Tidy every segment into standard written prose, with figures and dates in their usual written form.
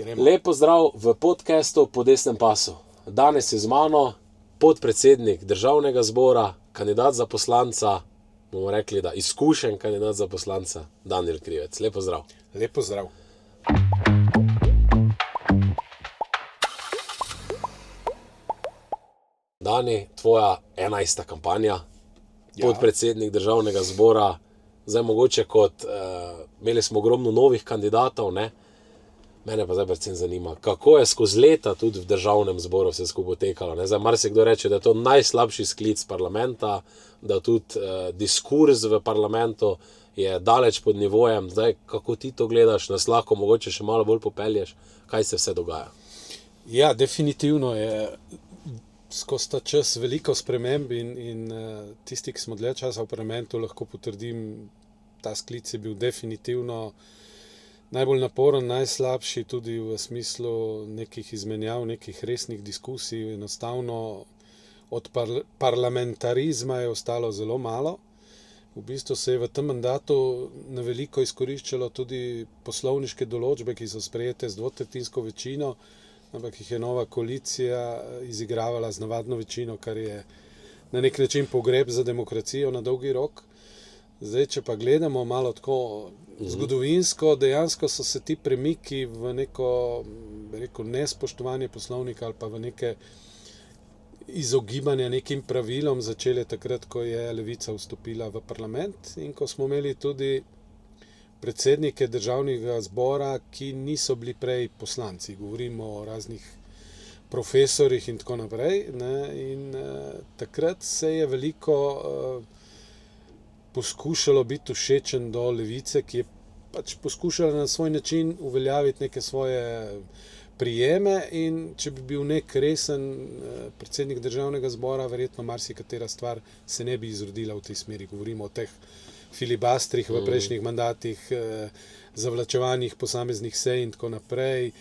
Lep pozdrav v podcastu Po desnem pasu. Danes je z mano podpredsednik Državnega zbora, kandidat za poslanca, bomo rekli, da izkušen kandidat za poslanca, Danijel Krivec. Lep pozdrav. Lep pozdrav. Dani, tvoja 11. kampanja, podpredsednik Državnega zbora, zdaj mogoče imeli smo ogromno novih kandidatov, ne? Mene pa zdaj predvsem zanima, kako je skozi leta tudi v Državnem zboru vse skupaj potekalo, ne? Zdaj marsikdo reče, da je to najslabši sklic parlamenta, da tudi diskurz v parlamentu je daleč pod nivojem. Zdaj, kako ti to gledaš, nas lahko mogoče še malo bolj popelješ, kaj se vse dogaja? Ja, definitivno je skozi ta čas veliko sprememb in tisti, ki smo dlje časa v parlamentu, lahko potrdim, ta sklic je bil definitivno najbolj naporen, najslabši tudi v smislu nekih izmenjav, nekih resnih diskusij. Enostavno od parlamentarizma je ostalo zelo malo. V bistvu se je v tem mandatu na veliko izkoriščalo tudi poslovniške določbe, ki so sprejete z dvotretjinsko večino, ampak jih je nova koalicija izigravala z navadno večino, kar je na nek način pogreb za demokracijo na dolgi rok. Zdaj, če pa gledamo malo tako zgodovinsko, dejansko so se ti premiki v neko, rekel, nespoštovanje poslovnika ali pa v neke izogibanje nekim pravilom začele takrat, ko je Levica vstopila v parlament in ko smo imeli tudi predsednike Državnega zbora, ki niso bili prej poslanci. Govorimo o raznih profesorjih in tako naprej, ne? In takrat se je veliko poskušalo biti všečen do Levice, ki je pač poskušala na svoj način uveljaviti neke svoje prijeme, in če bi bil nek resen predsednik Državnega zbora, verjetno marsikatera stvar se ne bi izrodila v tej smeri. Govorimo o teh filibastrih v prejšnjih mandatih, zavlačevanjih posameznih sej in tako naprej,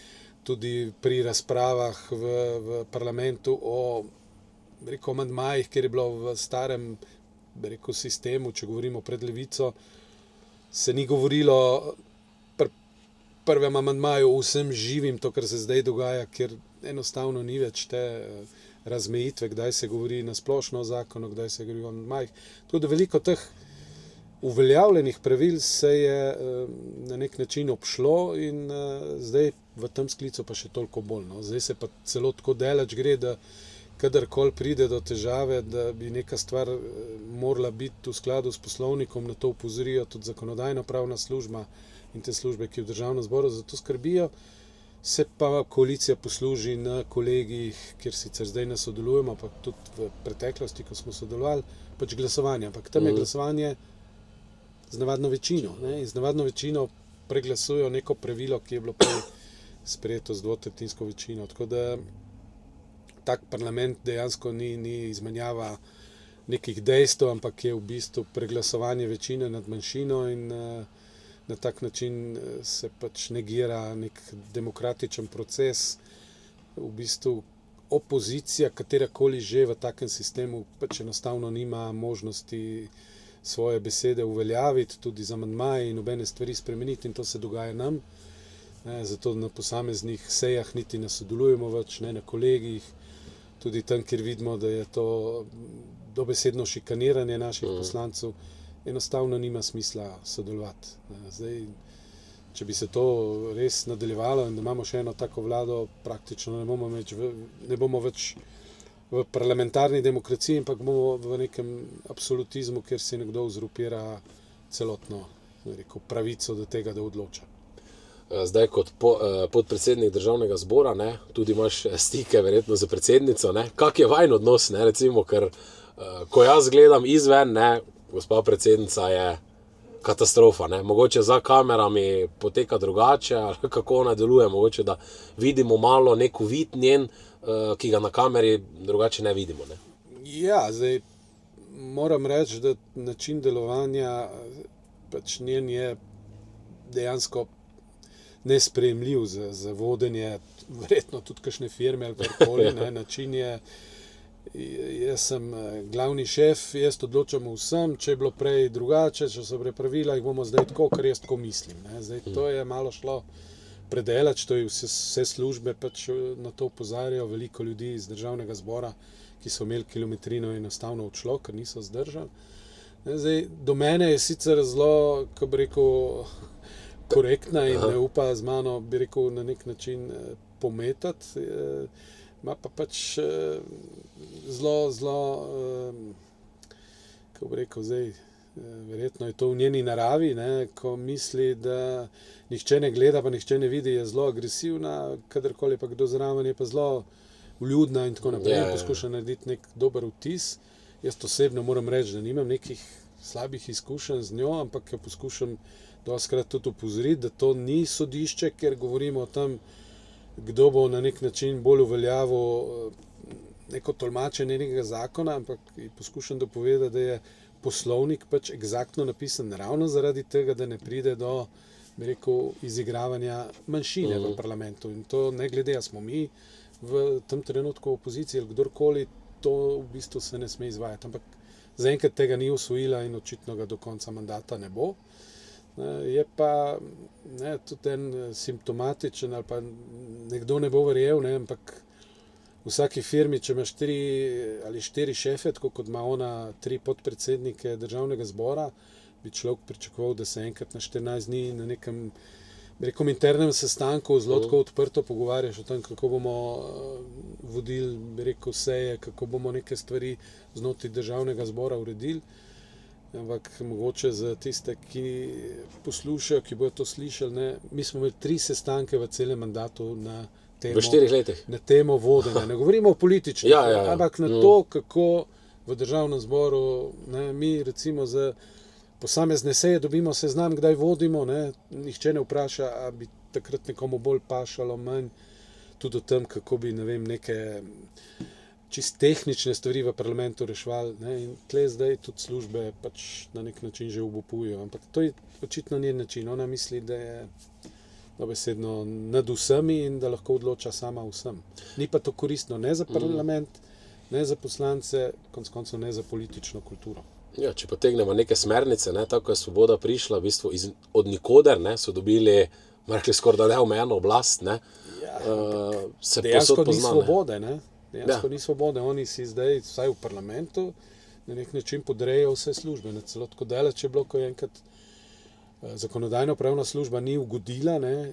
tudi pri razpravah v parlamentu o, rekel, amandmajih, kjer je bilo v starem, rekel, sistemu, če govorimo pred Levico, se ni govorilo pri prvem amandmaju o vsem živim, to, kar se zdaj dogaja, ker enostavno ni več te razmejitve, kdaj se govori na splošno o zakonu, kdaj se govori o amandmajih. Tudi veliko teh uveljavljenih pravil se je na nek način obšlo in zdaj v tem sklicu pa še toliko bolj. No. Zdaj se pa celo tako daleč gre, da kadarkoli pride do težave, da bi neka stvar morala biti v skladu s poslovnikom, na to opozorijo tudi zakonodajno-pravna služba in te službe, ki v Državnem zboru za to skrbijo, se pa koalicija posluži na kolegijih, kjer sicer zdaj ne sodelujemo, pa tudi v preteklosti, ko smo sodelovali, pač glasovanje. Ampak tam je glasovanje z navadno večino. Ne? In z navadno večino preglasujo neko pravilo, ki je bilo prej sprejeto z dvotretjinsko večino. Tako da tak parlament dejansko ni izmenjava nekih dejstev, ampak je v bistvu preglasovanje večine nad manjšino in na tak način se pač negira nek demokratičen proces. V bistvu opozicija, katerakoli že v takem sistemu, pač enostavno nima možnosti svoje besede uveljaviti, tudi z amandmaji in nobene stvari spremeniti, in to se dogaja nam. Zato na posameznih sejah niti ne sodelujemo več, ne na kolegijih, tudi tam, kjer vidimo, da je to dobesedno šikaniranje naših poslancev, enostavno nima smisla sodelovati. Zdaj, če bi se to res nadaljevalo in da imamo še eno tako vlado, praktično ne bomo več v parlamentarni demokraciji, ampak bomo v nekem absolutizmu, kjer si nekdo uzurpira celotno, rekel, pravico do tega, da odloča. Zdaj kot podpredsednik Državnega zbora, ne, tudi imaš stike verjetno za predsednico, ne. Kak je vajin odnos, ne, recimo, ker ko jaz gledam izven, ne, gospa predsednica je katastrofa, ne. Mogoče za kamerami poteka drugače, ali kako ona deluje, mogoče da vidimo malo nek uvid njen, ki ga na kameri drugače ne vidimo, ne. Ja, zdaj moram reči, da način delovanja pač njen je dejansko nesprejemljiv za vodenje, verjetno tudi kakšne firme ali karkoli, ne, način je, jaz sem glavni šef, jaz odločam vsem, če je bilo prej drugače, če so prepravila, jih bomo zdaj tako, ker jaz tako mislim, ne. Zdaj to je malo šlo predelač, to je vse službe pač na to opozarjajo, veliko ljudi iz državnega zbora, ki so imeli kilometrino enostavno odšlo, ker niso zdržali. Zdaj, do mene je sicer zelo, ko bi rekel, korektna in ne upa z mano, bi rekel, na nek način pometati. Ima pa pač zelo, kako bi rekel zdaj, verjetno je to v njeni naravi, ne, ko misli, da nihče ne gleda, pa nihče ne vidi, je zelo agresivna, kadarkoli pa kdo zraven je pa zelo vljudna in tako naprej. In poskuša narediti nek dober vtis. Jaz osebno moram reči, da nimam nekih slabih izkušenj z njo, ampak jo poskušam dostikrat tudi opozoriti, da to ni sodišče, ker govorimo o tem, kdo bo na nek način bolj uveljavil neko tolmačenje nekega zakona, ampak poskušam dopovedati, da je poslovnik pač eksaktno napisan ravno zaradi tega, da ne pride do, bi rekel, izigravanja manjšine v parlamentu. In to ne glede, a smo mi v tem trenutku v opoziciji ali kdorkoli, to v bistvu se ne sme izvajati. Ampak zaenkrat tega ni usvojila in očitno ga do konca mandata ne bo. Je pa tudi en simptomatičen, ali pa nekdo ne bo verjel, ampak v vsaki firmi, če imaš 3 ali 4 šefe, tako kot ima ona 3 podpredsednike državnega zbora, bi človek pričakoval, da se enkrat na 14 dni na nekem, bi rekel, internem sestanku zelo tako odprto pogovarjaš o tem, kako bomo vodili, bi rekel, seje, kako bomo neke stvari znotraj državnega zbora uredili. Ampak mogoče za tiste, ki poslušajo, ki bodo to slišali, ne, mi smo imeli 3 sestanke v celem mandatu na temo, v 4 letih. Na temo vodenja. Ne govorimo o političnih, ampak na to, kako v državnem zboru, ne, mi recimo za posamezne seje dobimo seznam, kdaj vodimo, ne, nihče ne vpraša, a bi takrat nekomu bolj pašalo, manj, tudi o tem, kako bi, ne vem, neke čist tehnične stvari v parlamentu reševali, ne, in tle zdaj tudi službe pač na nek način že obupujejo, ampak to je očitno njen način. Ona misli, da je dobesedno nad vsemi in da lahko odloča sama vsem. Ni pa to koristno ne za parlament, ne za poslance, konec koncev ne za politično kulturo. Ja, če potegnemo neke smernice, ne, tako je Svoboda prišla v bistvu od nikoder, ne, so dobili, rekli skoraj da neomejeno oblast, ne, se dejansko posod ni pozna, svobode, ne. Dejansko ni svobode, oni si zdaj, vsaj v parlamentu, na nek način podrejo vse službe. Celo tako daleč je bilo, ko je enkrat zakonodajno-pravna služba ni ugodila, ne,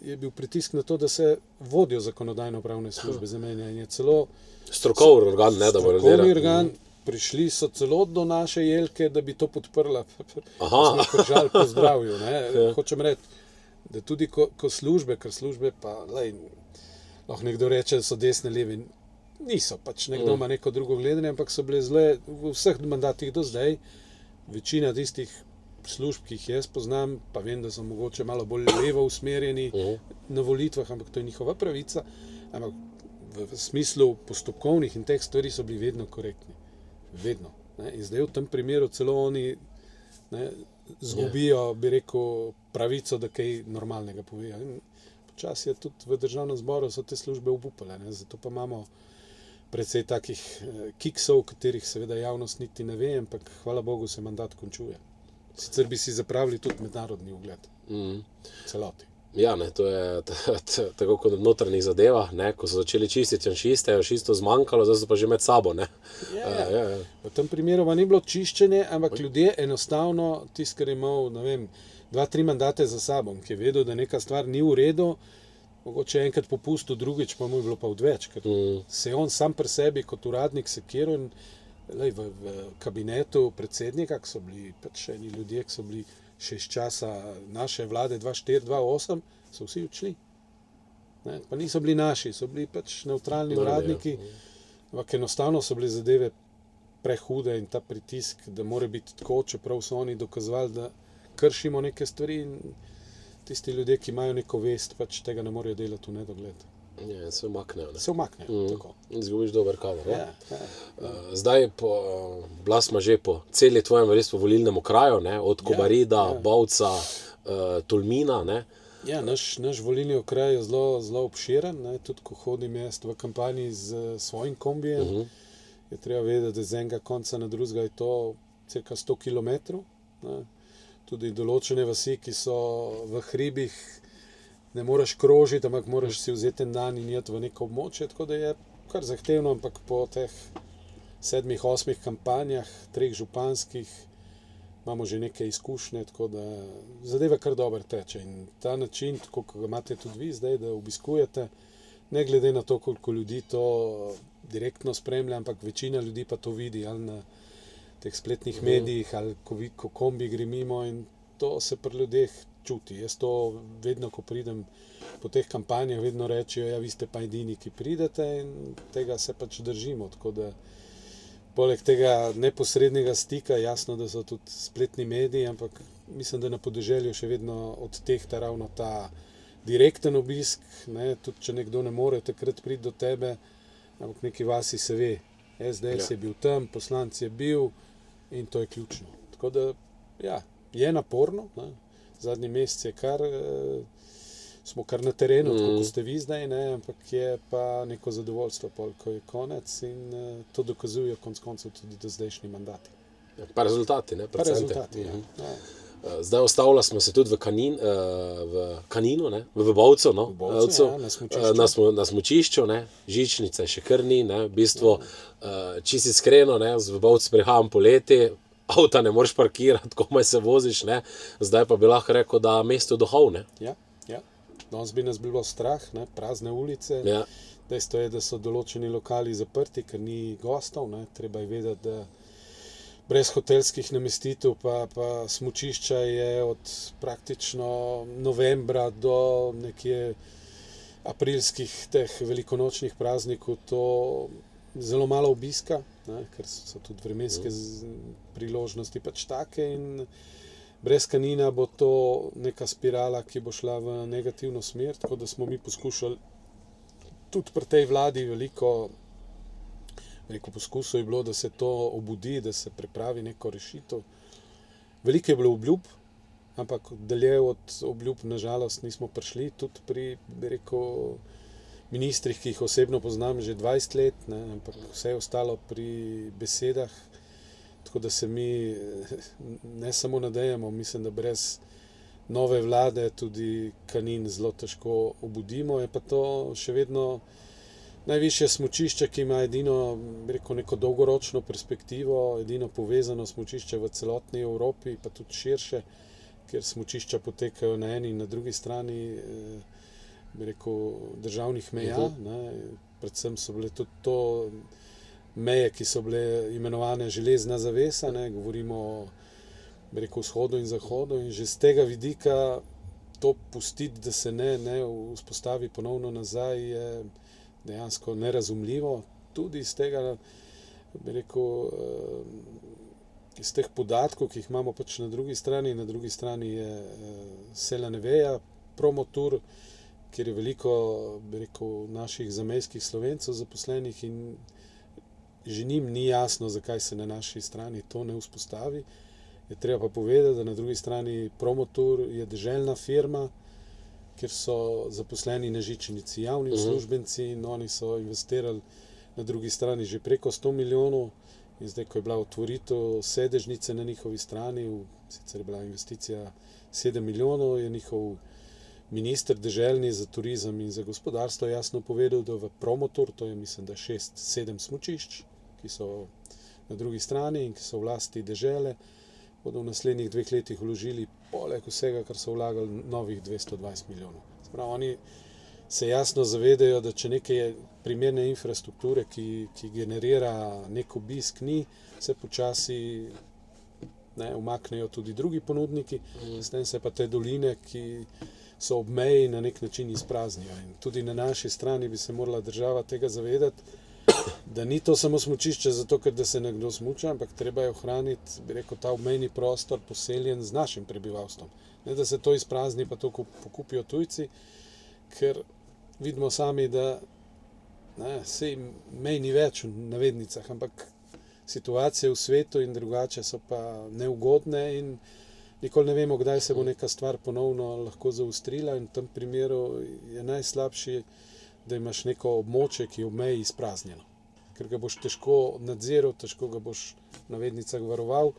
je bil pritisk na to, da se vodijo zakonodajno-pravne službe zamenja in je celo strokovni organ, ne, da bo strokovni organ, prišli so celo do naše Jelke, da bi to podprla. Smo držali po zdravju, ne. Hočem reči, da tudi ko službe, ker službe pa, lahko nekdo reče, da so desne, levi, niso, pač nekdo ima neko drugo gledanje, ampak so bile zle v vseh mandatih do zdaj, večina tistih služb, ki jih jaz poznam, pa vem, da so mogoče malo bolj levo usmerjeni na volitvah, ampak to je njihova pravica, ampak v smislu postopkovnih in teh stvari so bili vedno korektni. Vedno. Ne? In zdaj v tem primeru celo oni zgubijo, bi rekel, pravico, da kaj normalnega povejo. In počasi je tudi v državnem zboru so te službe obupale, ne? Zato pa imamo precej takih kiksov, katerih seveda javnost niti ne ve, ampak hvala Bogu se mandat končuje. Sicer bi si zapravili tudi mednarodni ugled. Celoti. Ja, ne, to je tako kot v notranjih zadevah, ne, ko so začeli čistiti janšiste, je čisto zmanjkalo, zdaj so pa že med sabo, ne. Ja. V tem primeru pa ni bilo čiščenje, ampak ljudje enostavno, tisti, ker je imel, ne vem, 2-3 mandate za sabo, ki je vedel, da neka stvar ni v redu, mogoče enkrat popustil, drugič pa mu je bilo pa odveč, ker se je on sam pri sebi kot uradnik sekiral in v kabinetu predsednika, ki so bili pač eni ljudje, ki so bili še iz časa naše vlade 2004-2008, so vsi odšli. Ne? Pa niso bili naši, so bili pač nevtralni uradniki, ampak enostavno so bile zadeve prehude in ta pritisk, da mora biti tako, čeprav so oni dokazovali, da kršimo neke stvari in tisti ljudje, ki imajo neko vest, pač tega ne morejo delati v nedogled. Ja, se umaknejo. Se umaknejo, tako. In izgubiš dober kader. Ja. Zdaj, bila smo že po celi tvojem volilnem okraju, ne, od Kobarida, Bovca, Tolmina, ne. Ja, naš volilni okraj je zelo obširen, ne, tudi ko hodim jaz v kampanji z svojim kombijem, je treba vedeti, da z enega konca na drugega je to cirka 100 kilometrov, ne. Tudi določene vasi, ki so v hribih, ne moreš krožiti, ampak moraš si vzeti en dan in iti v neko območje, tako da je kar zahtevno, ampak po teh 7-8 kampanjah, 3 županskih, imamo že neke izkušnje, tako da zadeva kar dobro teče. In ta način, tako kot ga imate tudi vi zdaj, da obiskujete, ne glede na to, koliko ljudi to direktno spremlja, ampak večina ljudi pa to vidi ali na teh spletnih medijih, ali ko kombi gre mimo, in to se pri ljudeh čuti. Jaz to vedno, ko pridem po teh kampanjah, vedno rečejo, ja, vi ste pa edini, ki pridete, in tega se pač držimo. Tako da poleg tega neposrednega stika, jasno, da so tudi spletni mediji, ampak mislim, da na podeželju še vedno odtehta ravno ta direkten obisk, ne, tudi če nekdo ne more takrat priti do tebe, ampak v neki vasi se ve, SDS je bil tam, poslanec je bil, in to je ključno. Tako da, ja, je naporno, ne. Zadnji mesec je smo kar na terenu, tako kot ste vi zdaj, ne, ampak je pa neko zadovoljstvo, ko je konec, in to dokazujejo konec koncev tudi do zdajšnji mandati. Pa rezultati, ne? Pa rezultati, ja. Zdaj ostavila smo se tudi v Kaninu, ne? V Bovcu, no? V Bovcu, ja, na smučišču, ne? Žičnice še kar ni, ne? V bistvu, čisto iskreno, ne? V Bovcu prihajam poleti, avta ne moreš parkirati, komaj se voziš, ne? Zdaj pa bi lahko rekel, da mesto duhov, ne? Ja. Danes bi nas bilo strah, ne? Prazne ulice. Ja. Dejstvo je, da so določeni lokali zaprti, ker ni gostov, ne? Treba je vedeti, da brez hotelskih namestitev pa smučišča je od praktično novembra do nekje aprilskih teh velikonočnih praznikov to zelo malo obiska, ne? Ker so tudi vremenske priložnosti pač take, in brez Kanina bo to neka spirala, ki bo šla v negativno smer, tako da smo mi poskušali tudi pri tej vladi veliko poskusov je bilo, da se to obudi, da se pripravi neko rešitev. Veliko je bilo obljub, ampak dalje od obljub nažalost nismo prišli, tudi pri, bi rekel, ministrih, ki jih osebno poznam že 20 let, ne, ampak vse je ostalo pri besedah, tako da se mi ne samo nadejamo, mislim, da brez nove vlade tudi Kanin zelo težko obudimo, je pa to še vedno najvišje smučišče, ki ima edino, bi rekel, neko dolgoročno perspektivo, edino povezano smučišče v celotni Evropi, pa tudi širše, kjer smučišča potekajo na eni in na drugi strani, bi rekel, državnih meja, ne. Predvsem so bile tudi to meje, ki so bile imenovane železna zavesa, ne. Govorimo o, bi rekel, vzhodu in zahodu, in že z tega vidika to pustiti, da se ne vzpostavi ponovno nazaj, je dejansko nerazumljivo. Tudi iz tega, bi rekel, iz teh podatkov, ki jih imamo pač na drugi strani je Sela Neveja, Promotur, kjer je veliko, bi rekel, naših zamejskih Slovencev zaposlenih, in že njim ni jasno, zakaj se na naši strani to ne vzpostavi. Je treba pa povedati, da na drugi strani Promotur je deželna firma, kjer so zaposleni na žičnici javni uslužbenci, in oni so investirali na drugi strani že preko 100 milijonov, in zdaj, ko je bila otvoritev sedežnice na njihovi strani, sicer je bila investicija 7 milijonov, je njihov minister deželni za turizem in za gospodarstvo jasno povedal, da v Promotor, to je mislim, da 6-7 smučišč, ki so na drugi strani in ki so v lasti dežele, bodo v naslednjih 2 letih vložili poleg vsega, kar so vlagali, novih 220 milijonov. Sprav, oni se jasno zavedajo, da če neke primerne infrastrukture, ki generira nek obisk, ni, se počasi umaknejo tudi drugi ponudniki, s tem se pa te doline, ki so ob meji, na nek način izpraznijo. In tudi na naši strani bi se morala država tega zavedati, da ni to samo smučišče zato, ker da se nekdo smuča, ampak treba je ohraniti, bi rekel, ta obmejni prostor poseljen z našim prebivalstvom. Ne, da se to izprazni, pa to pokupijo tujci, ker vidimo sami, da sej mej ni več v navednicah, ampak situacije v svetu in drugače so pa neugodne, in nikoli ne vemo, kdaj se bo neka stvar ponovno lahko zaostrila, in v tem primeru je najslabši, da imaš neko območje, ki je v meji izpraznjeno. Ker ga boš težko nadziral, težko ga boš v navednicah varoval.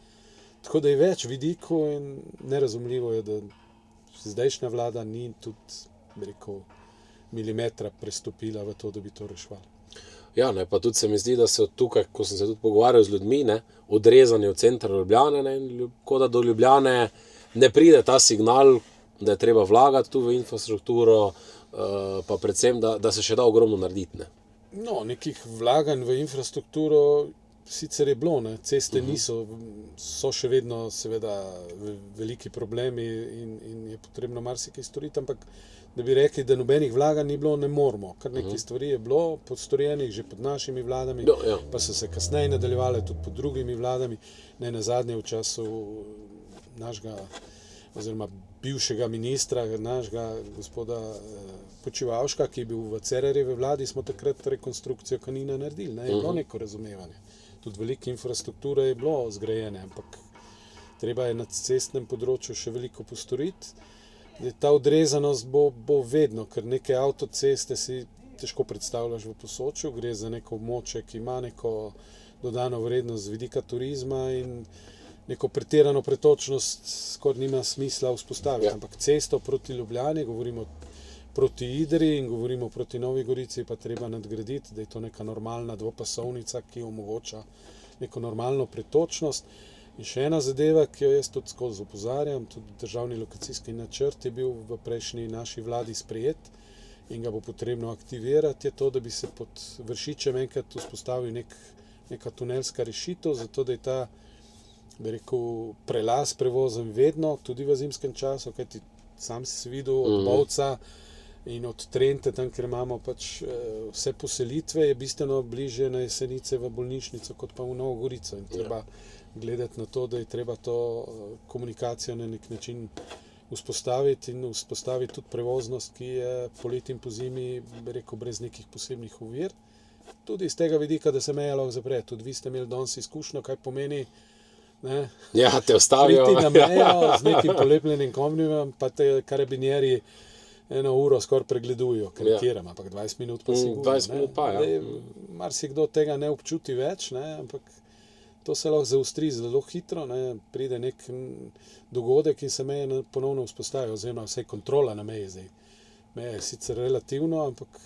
Tako da je več vidikov, in nerazumljivo je, da zdajšnja vlada ni tudi bi rekel, milimetra prestopila v to, da bi to reševali. Ja, ne, pa tudi se mi zdi, da se od tukaj, ko sem se tudi pogovarjal z ljudmi, ne, odrezani od centra Ljubljane, ne, kot da do Ljubljane ne pride ta signal, da je treba vlagati tu v infrastrukturo, pa predvsem, da se še da ogromno narediti. Ne. No, nekih vlaganj v infrastrukturo sicer je bilo, ne. Ceste niso, so še vedno seveda veliki problemi in je potrebno marsikaj storiti, ampak da bi rekli, da nobenih vlaganj ni bilo, ne moremo. Kar nekaj stvari je bilo podstorjenih že pod našimi vladami, pa so se kasneje nadaljevale tudi pod drugimi vladami. Ne nazadnje v času našega oziroma bivšega ministra, našega gospoda Počivalška, ki je bil v Cerarjevi vladi, smo takrat rekonstrukcijo Kanina naredili. Ne? Je bilo neko razumevanje. Tudi velike infrastrukture je bilo zgrajene, ampak treba je na cestnem področju še veliko postoriti. Ta odrezanost bo vedno, ker neke avtoceste si težko predstavljaš v Posočju, gre za neko območje, ki ima neko dodano vrednost z vidika turizma in neko pretirano pretočnost skoraj nima smisla vzpostaviti. Ampak cesto proti Ljubljani, govorimo proti Idri in govorimo proti Novi Gorici, pa treba nadgraditi, da je to neka normalna dvopasovnica, ki omogoča neko normalno pretočnost. In še ena zadeva, ki jo jaz tudi skozi opozarjam, tudi državni lokacijski načrt je bil v prejšnji naši vladi sprejet in ga bo potrebno aktivirati, je to, da bi se pod Vršičem enkrat vzpostavil neka tunelska rešitev, zato da je ta, bi rekel, prelaz prevozen vedno, tudi v zimskem času, kajti sam si videl od Bovca in od Trente, tam, kjer imamo pač vse poselitve, je bistveno bližje na Jesenice v bolnišnico, kot pa v Novo Gorico. In treba gledati na to, da je treba to komunikacijo na nek način vzpostaviti in vzpostaviti tudi prevoznost, ki je poleti in pozimi, bi rekel, brez nekih posebnih ovir. Tudi iz tega vidika, da se meja lahko zapre. Tudi vi ste imeli danes izkušnjo, kaj pomeni, ne, te ostavijo. Priti na mejo z nekim polepljenim komnijem, pa te karabinjeri 1 uro skoraj pregledujo, karikiram, ampak 20 minut pa sigurno. 20 minut pa, ja. Marsikdo tega ne občuti več, ne, ampak to se lahko zaustri zelo hitro, ne, pride nek dogodek in se meje ponovno vzpostavijo, oziroma vse kontrola na meji zdaj. Meja je sicer relativno, ampak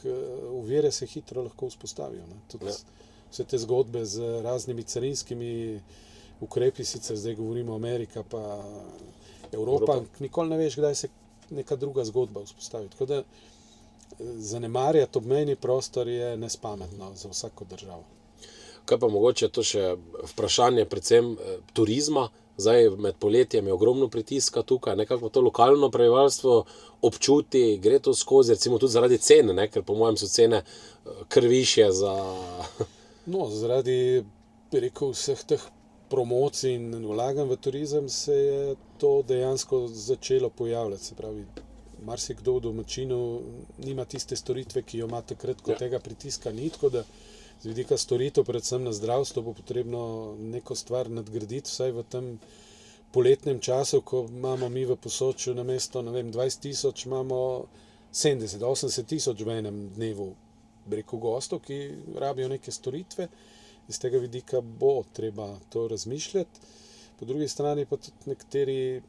ovire se hitro lahko vzpostavijo. Ne. Tudi vse te zgodbe z raznimi carinskimi ukrepi, sicer zdaj govorimo Amerika pa Evropa, nikoli ne veš, kdaj se neka druga zgodba vzpostavi. Tako da zanemarjati obmejni prostor je nespametno za vsako državo. Kaj pa mogoče to še vprašanje predvsem turizma, zdaj med poletjem je ogromno pritiska tukaj, nekako to lokalno prebivalstvo občuti, gre to skozi, recimo tudi zaradi cene, ne? Ker po mojem so cene kar višje za... No, zaradi, bi rekel, vseh teh promocij in vlaganj v turizem se je to dejansko začelo pojavljati, se pravi, marsikdo v domačinu nima tiste storitve, ki jo ima takrat, ko tega pritiska ni, tako da z vidika storitev, predvsem na zdravstvo, bo potrebno neko stvar nadgraditi, vsaj v tem poletnem času, ko imamo mi v Posočju namesto, 20 tisoč, imamo 70-80 tisoč v enem dnevu, bi rekel, gostov, ki rabijo neke storitve. Iz tega vidika bo treba to razmišljati. Po drugi strani pa tudi nekateri,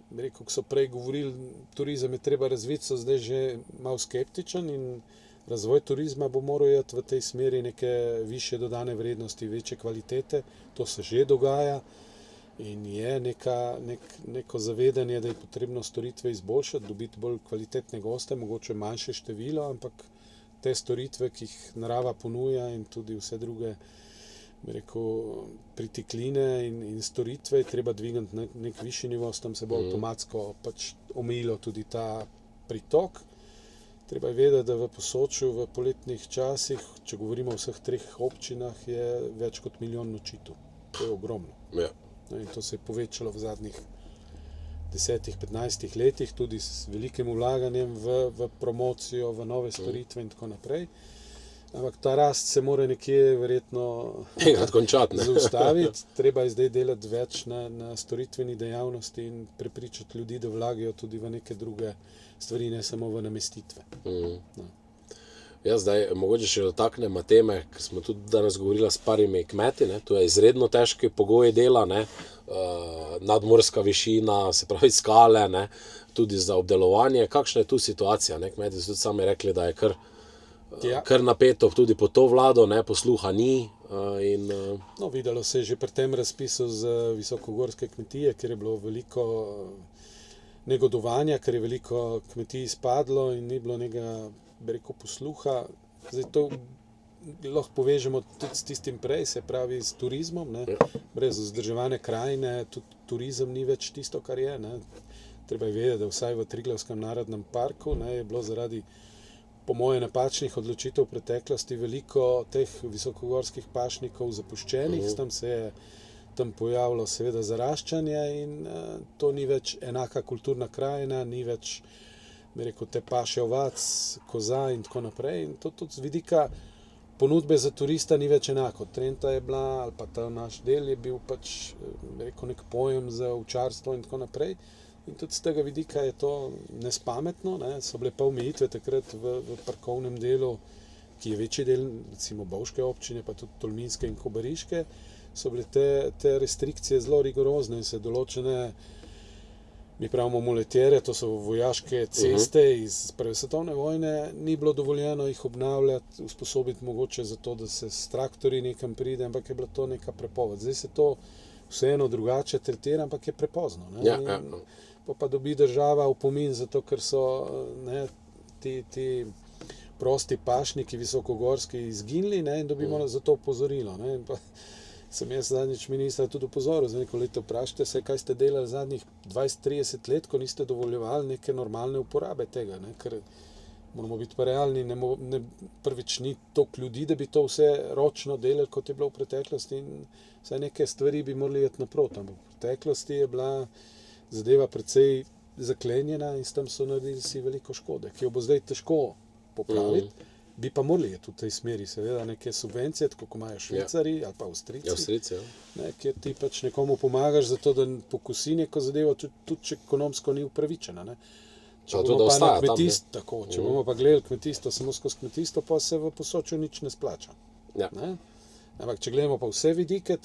bi rekel, ki so prej govorili, turizem je treba razviti, so zdaj že malo skeptičen in razvoj turizma bo moral iti v tej smeri neke višje dodane vrednosti, večje kvalitete. To se že dogaja in je neko zavedanje, da je potrebno storitve izboljšati, dobiti bolj kvalitetne goste, mogoče manjše število, ampak te storitve, ki jih narava ponuja in tudi vse druge, bi rekel, pritikline in storitve, je treba dvigati na nek višji nivo, s tem se bo avtomatsko pač omejilo tudi ta pritok. Treba je vedeti, da v Posočju v poletnih časih, če govorimo o vseh 3 občinah, je več kot 1 milijon nočitev. To je ogromno. Ja. In to se je povečalo v zadnjih 10-15 letih, tudi s velikim vlaganjem v promocijo, v nove storitve in tako naprej. Ampak ta rast se mora nekje verjetno zaustaviti. Treba je zdaj delati več na storitveni dejavnosti in prepričati ljudi, da vlagajo tudi v neke druge stvari, ne samo v namestitve. Ja, zdaj mogoče še dotaknemo teme, ker smo tudi danes govorili s parimi kmeti, ne? To je izredno težki pogoji dela, ne? Nadmorska višina, se pravi skale, ne? tudi za obdelovanje. Kakšna je tu situacija? Ne? Kmetje so tudi sami rekli, da je kar napeto tudi po to vlado, ne? Posluha ni. No, videlo se je že pri tem razpisu za visokogorske kmetije, ker je bilo veliko negodovanja, ker je veliko kmetij izpadlo in ni bilo nekega, bi rekel, posluha. Zdaj to lahko povežemo tudi s tistim prej, se pravi s turizmom, ne? Brez vzdrževane krajine, tudi turizem ni več tisto, kar je. Ne? Treba je vedeti, da vsaj v Triglavskem narodnem parku, ne, je bilo zaradi po moje napačnih odločitev v preteklosti veliko teh visokogorskih pašnikov zapuščenih, tam se je tam pojavilo seveda zaraščanje in to ni več enaka kulturna krajina, ni več, bi rekel, te paše ovac, koza in tako naprej. In to tudi z vidika ponudbe za turista ni več enako. Trenta je bila, ali pa ta naš del je bil pač, bi rekel, nek pojem za ovčarstvo in tako naprej. In tudi z tega vidika je to nespametno, ne? So bile pa omejitve takrat v parkovnem delu, ki je večji del, recimo Bovške občine, pa tudi Tolminske in Kobariške, so bile te restrikcije zelo rigorozne in se določene, mi pravimo muletjere, to so vojaške ceste iz prve svetovne vojne, ni bilo dovoljeno jih obnavljati, usposobiti mogoče za to, da se s traktorji nekam pride, ampak je bila to neka prepoved. Zdaj se to vseeno drugače tretira, ampak je prepozno. Ne? Ja. Pa dobi država opomin zato, ker so ti prosti pašniki visokogorski izginili, ne? In dobimo za to opozorilo. Ne? In pa sem jaz zadnjič ministra tudi opozoril, za neko leto vprašajte se, kaj ste delali zadnjih 20-30 let, ko niste dovoljevali neke normalne uporabe tega, ne? Ker moramo biti pa realni, prvič ni toliko ljudi, da bi to vse ročno delali, kot je bilo v preteklosti, in vsaj neke stvari bi morali iti naproti. Ampak v preteklosti je bila zadeva precej zaklenjena in s tem so naredili si veliko škode, ki jo bo zdaj težko popraviti, bi pa morali iti v tej smeri, seveda neke subvencije, tako kot imajo Švicari ali pa Avstrijci, ne, kjer ti pač nekomu pomagaš za to, da pokosi neko zadevo, tudi če ekonomsko ni upravičena. Ne. Če bomo pa na kmetijstvo, tako, če bomo pa gledali kmetijstvo samo skozi kmetijstvo, pa se v Posočju nič ne splača. Ja. Ne. Ampak če gledamo pa vse vidike,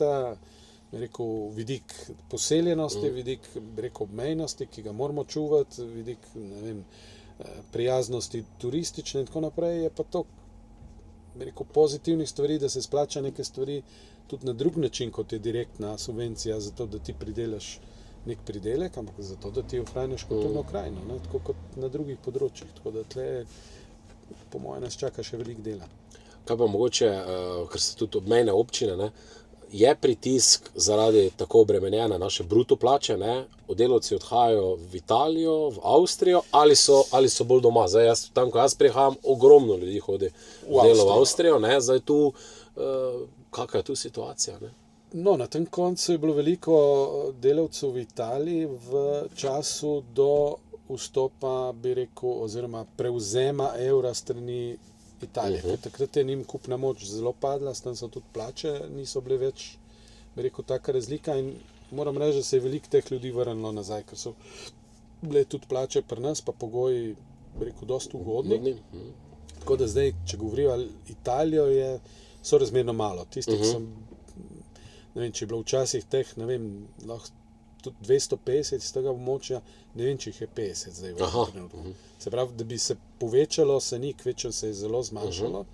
vidik poseljenosti, vidik, obmejnosti, ki ga moramo čuvati, vidik, prijaznosti turistične in tako naprej, je pa to, pozitivnih stvari, da se splača neke stvari tudi na drug način, kot je direktna subvencija, zato da ti pridelaš nek pridelek, ampak zato, da ti ohranjaš kulturno krajino, ne, tako kot na drugih področjih. Tako da tle, po mojem, nas čaka še veliko dela. Kaj pa mogoče, ker so tudi obmejne občine, ne, je pritisk zaradi tako obremenjene naše bruto plače, ne, delavci odhajajo v Italijo, v Avstrijo, ali so bolj doma. Zdaj, tam, ko jaz prihajam, ogromno ljudi hodi v delo v Avstrijo, ne, zdaj tu, kakšna je tu situacija, ne? No, na tem koncu je bilo veliko delavcev v Italiji v času do vstopa, bi rekel, oziroma prevzema evra strani Italije. Ker takrat je njim kupna moč zelo padla, tam so tudi plače, niso bile več, bi rekel, taka razlika in moram reči, da se je veliko teh ljudi vrnilo nazaj, ker so bile tudi plače pri nas, pa pogoji, bi rekel, dosti ugodni. Tako da zdaj, če govorijo Italijo, so razmerno malo. Tisti, ki so, ne vem, če je bilo včasih teh, ne vem, lahko tudi 250 iz tega območja, ne vem, če jih je 50 zdaj v trenutku. Se pravi, da bi se povečalo, se ni, kvečo se je zelo zmanjšalo.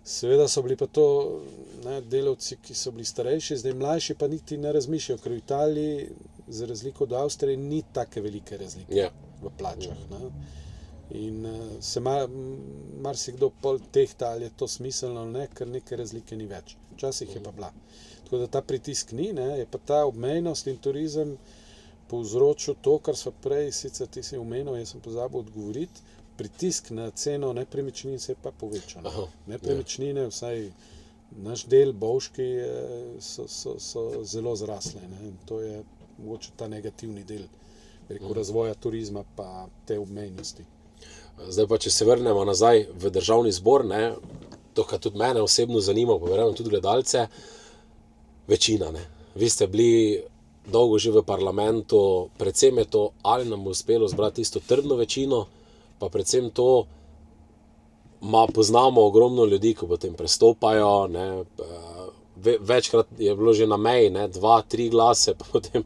Seveda so bili pa to delavci, ki so bili starejši, zdaj mlajši pa niti ne razmišljajo, ker v Italiji, za razliko od Avstrije, ni take velike razlike v plačah. Ne. In se marsikdo pol tehta, ali je to smiselno ali ne, ker neke razlike ni več. Včasih je pa bila. Tako da ta pritisk ni, ne, je pa ta obmejnost in turizem povzročil to, kar so prej, sicer ti si omenil, jaz sem pozabil odgovoriti, pritisk na ceno nepremičnin se je pa povečal. Nepremičnine, vsaj naš del, Bovški, so zelo zrasle. Ne. To je mogoče ta negativni del razvoja turizma pa te obmejnosti. Zdaj pa, če se vrnemo nazaj v Državni zbor, ne, to, kar tudi mene osebno zanima, pa verjamem tudi gledalce, večina, ne. Vi ste bili dolgo že v parlamentu, predvsem je to, ali nam bo uspelo zbrati tisto trdno večino, pa predvsem to, poznamo ogromno ljudi, ki potem prestopajo, ne, večkrat je bilo že na meji, 2-3 glase, pa potem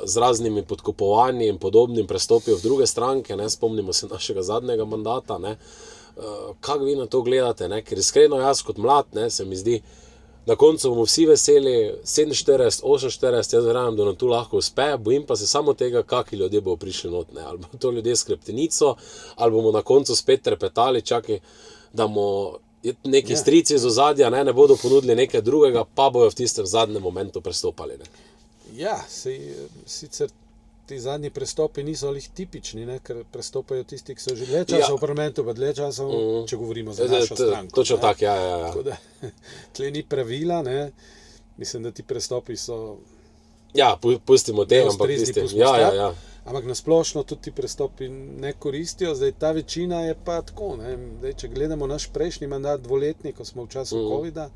z raznimi podkupovanji in podobnim prestopijo v druge stranke, spomnimo se našega zadnjega mandata. Kako vi na to gledate? Ker iskreno jaz kot mlad, se mi zdi, na koncu bomo vsi veseli, 47, 48, jaz verjamem, da nam tu lahko uspe, bojim pa se samo tega, kakšni ljudje bodo prišli not, ali bodo to ljudje s hrbtenico, ali bomo na koncu spet trepetali, čakaj, da bomo neki strici iz ozadja ne bodo ponudili nekaj drugega, pa bojo v tistem zadnjem momentu prestopali. Ja, sicer ti zadnji prestopi niso lih tipični, ker prestopajo tisti, ki so že dlje časa v parlamentu, pa dlje časa, če govorimo za našo stranko. Točno tako, ja. Tako da, tle ni pravila, mislim, da ti prestopi so... Ja, pustimo te, ampak tisti... Ja. Ampak nasplošno tudi ti prestopi ne koristijo, zdaj ta večina je pa tako, Zdaj, če gledamo naš prejšnji mandat, dvoletni, ko smo v času covida,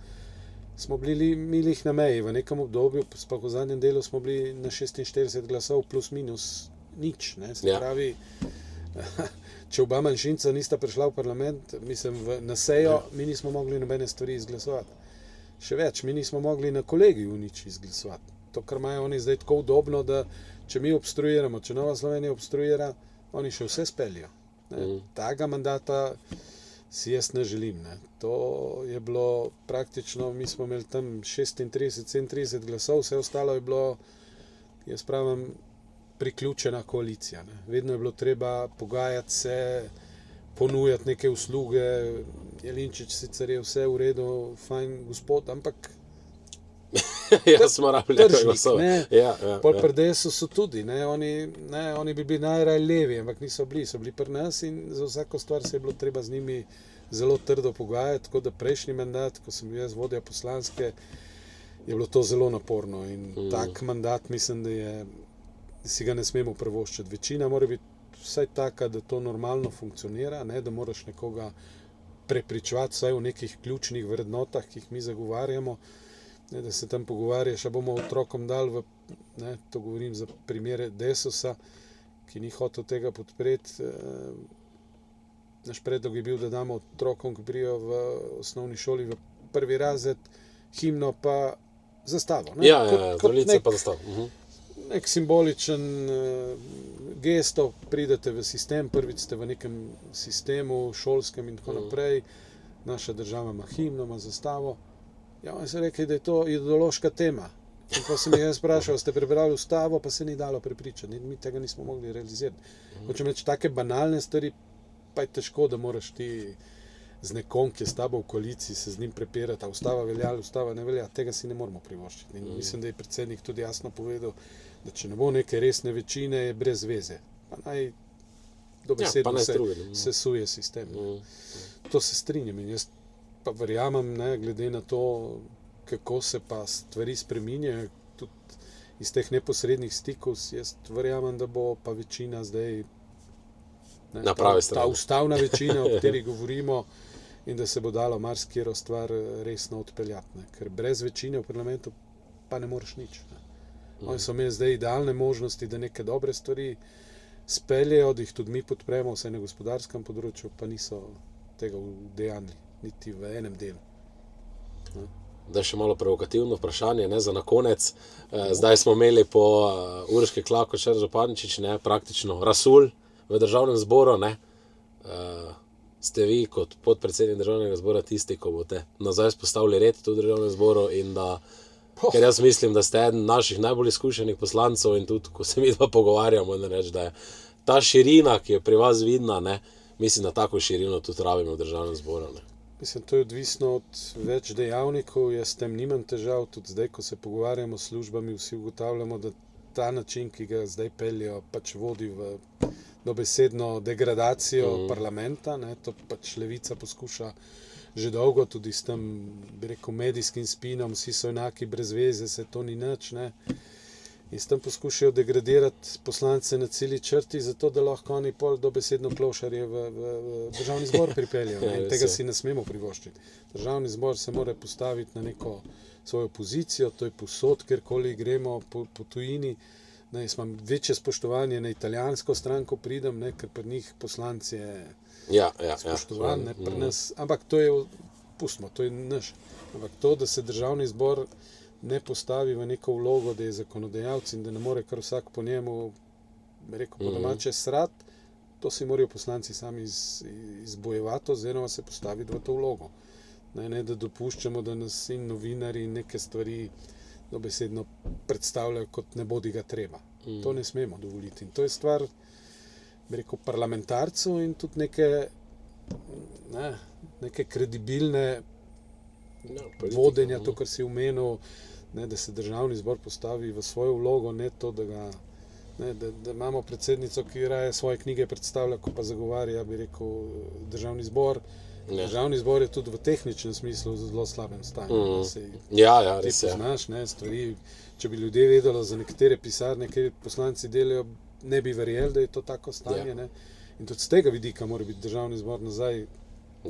smo bili milih na meji, v nekem obdobju, sploh v zadnjem delu smo bili na 46 glasov plus minus nič, Se pravi, če oba manjšinca nista prišla v parlament, mislim, na sejo, mi nismo mogli nobene stvari izglasovati. Še več, mi nismo mogli na kolegiju nič izglasovati. To, kar imajo oni zdaj tako udobno, da če mi obstruiramo, če Nova Slovenija obstruira, oni še vse speljajo. Tega mandata si jaz ne želim. To je bilo praktično, mi smo imeli tam 36-37 glasov, vse ostalo je bilo, jaz pravim, priključena koalicija. Vedno je bilo treba pogajati se, ponujati neke usluge. Jelinčič sicer je vse v redu, fajn gospod, ampak jaz smo rabili nekaj glasov. Pol pri DSU so tudi, oni bi bili najraj levi, ampak niso bili, so bili pri nas in za vsako stvar se je bilo treba z njimi zelo trdo pogajati, tako da prejšnji mandat, ko sem bil jaz vodja poslanske, je bilo to zelo naporno in tak mandat mislim, da si ga ne smemo privoščiti. Večina mora biti vsaj taka, da to normalno funkcionira, da moraš nekoga prepričevati vsaj v nekih ključnih vrednotah, ki jih mi zagovarjamo, da se tam pogovarjaš, a bomo otrokom dali to govorim za primere Desusa, ki ni hotel tega podpreti. Naš predlog je bil, da damo otrokom, ki prijo v osnovni šoli v prvi razred, himno pa zastavo. Kraljica pa zastavo. Nek simboličen gesto, pridete v sistem, prvič ste v nekem sistemu šolskem in tako naprej, naša država ima himno, ima zastavo. Oni so rekli, da je to ideološka tema. In pa sem jaz sprašal, ste prebrali ustavo, pa se ni dalo prepričati. Mi tega nismo mogli realizirati. Hočem reči, take banalne stvari, pa je težko, da moraš ti z nekom, ki je s tabo v koaliciji, se z njim prepirati, a ustava velja ali ustava ne velja. Tega si ne moramo privoščiti. In mislim, da je predsednik tudi jasno povedal, da če ne bo neke resne večine, je brez veze. Pa naj dobesedno se suje sistem. To se strinjam in jaz pa verjamem, glede na to, kako se pa stvari spreminjajo, tudi iz teh neposrednih stikov, jaz verjamem, da bo pa večina zdaj, na pravi strani. Ta ustavna večina, o kateri govorimo, in da se bo dalo marsikatero stvar resno odpeljati. Ker brez večine v parlamentu pa ne moreš nič. Oni so imeli zdaj idealne možnosti, da neke dobre stvari speljejo, da jih tudi mi podpremo, vsaj na gospodarskem področju, pa niso tega udejanili. Niti v enem delu. Da še malo provokativno vprašanje, za na konec. Zdaj smo imeli po Urški Klakočar Zupančič, praktično rasul v državnem zboru. Ste vi kot podpredsednik državnega zbora tisti, ko boste nazaj spostavili red v državnem zboru in da, ker jaz mislim, da ste eden naših najbolj izkušenih poslancev in tudi, ko se mi dva pogovarjamo, da je ta širina, ki je pri vas vidna, mislim, da tako širino tudi rabimo v državnem zboru. Mislim, to je odvisno od več dejavnikov, jaz s tem nimam težav, tudi zdaj, ko se pogovarjamo s službami, vsi ugotavljamo, da ta način, ki ga zdaj peljejo, pač vodi v dobesedno degradacijo parlamenta, to pač Levica poskuša že dolgo, tudi s tem, bi rekel, medijskim spinom, vsi so enaki brez veze, se to ni nič, in s tem poskušajo degradirati poslance na celi črti, zato da lahko oni pol dobesedno klošarje v državni zbor pripeljajo. In tega si ne smemo privoščiti. Državni zbor se mora postaviti na neko svojo pozicijo, to je povsod, kjerkoli gremo po tujini. Jaz imam večje spoštovanje na italijansko stranko pridem, ker pri njih poslanci je spoštovan, pri nas. Ampak to je pustimo, to je naš. Ampak to, da se državni zbor ne postavi v neko vlogo, da je zakonodajalec in da ne more kar vsak po njemu, rekel po domače, srat, to si morajo poslanci sami izbojevati oziroma se postaviti v to vlogo. Ne, da dopuščamo, da nas in novinari neke stvari dobesedno predstavljajo kot ne bodi ga treba. To ne smemo dovoliti. In to je stvar, bi rekel, parlamentarcev in tudi neke kredibilne vodenja, to, kar si omenil, da se državni zbor postavi v svojo vlogo, ne to, da imamo predsednico, ki raje svoje knjige predstavlja, ko pa zagovarja, bi rekel, državni zbor. Državni zbor je tudi v tehničnem smislu v zelo slabem stanju. Res je. Poznaš, stvari, če bi ljudje vedeli za nekatere pisarne, kjer poslanci delajo, ne bi verjeli, da je to tako stanje. Ne? In tudi z tega vidika mora biti državni zbor nazaj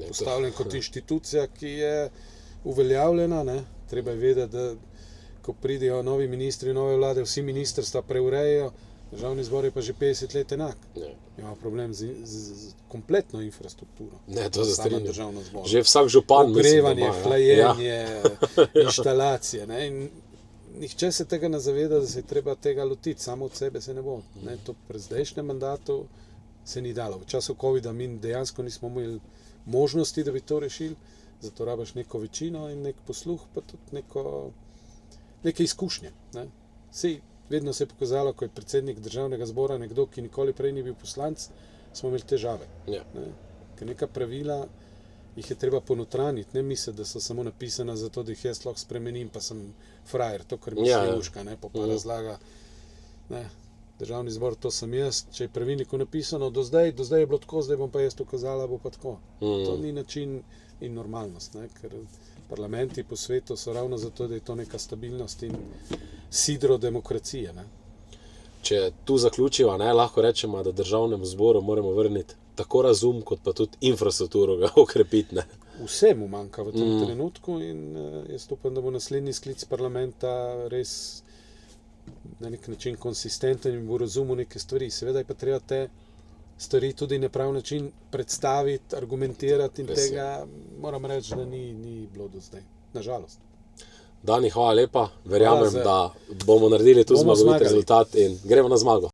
postavljen kot inštitucija, ki je uveljavljena. Ne? Treba je vedeti, da ko pridejo novi ministri, nove vlade, vsi ministrstva preurejajo, državni zbor je pa že 50 let enak. Ima problem z kompletno infrastrukturo. To se strinjam. Že vsak župan ogrevanje, hlajenje, inštalacije. Ne? In nihče se tega ne zaveda, da se je treba tega lotiti, samo od sebe se ne bo. Ne? To pri zdajšnjem mandatu se ni dalo. V času covida mi dejansko nismo imeli možnosti, da bi to rešili, zato rabaš neko večino in nek posluh, pa tudi neke izkušnje. Ne? Vedno se je pokazalo, ko je predsednik državnega zbora nekdo, ki nikoli prej ni bil poslanec, smo imeli težave. Ker neka pravila jih je treba ponotraniti, ne misliti, da so samo napisana zato, da jih jaz lahko spremenim, pa sem frajer, to, kar mi se uška, pa razlaga. Ne, državni zbor, to sem jaz, če je pravilniku napisano do zdaj je bilo tako, zdaj bom pa jaz to kazala, bo pa tako. To ni način in normalnost, ne, ker parlamenti po svetu so ravno zato, da je to neka stabilnost in sidro demokracije. Ne. Če tu zaključiva, lahko rečemo, da državnemu zboru moramo vrniti tako razum, kot pa tudi infrastrukturo ga okrepiti. Ne. Vse mu manjka v tem trenutku in jaz upam, da bo naslednji sklic parlamenta res na nek način konsistenten in bo razumel neke stvari. Seveda je pa treba te stvari tudi na prav način predstaviti, argumentirati in tega moram reči, da ni bilo do zdaj. Nažalost. Dani, hvala lepa. Verjamem, da bomo naredili tu zmagovit rezultat in gremo na zmago.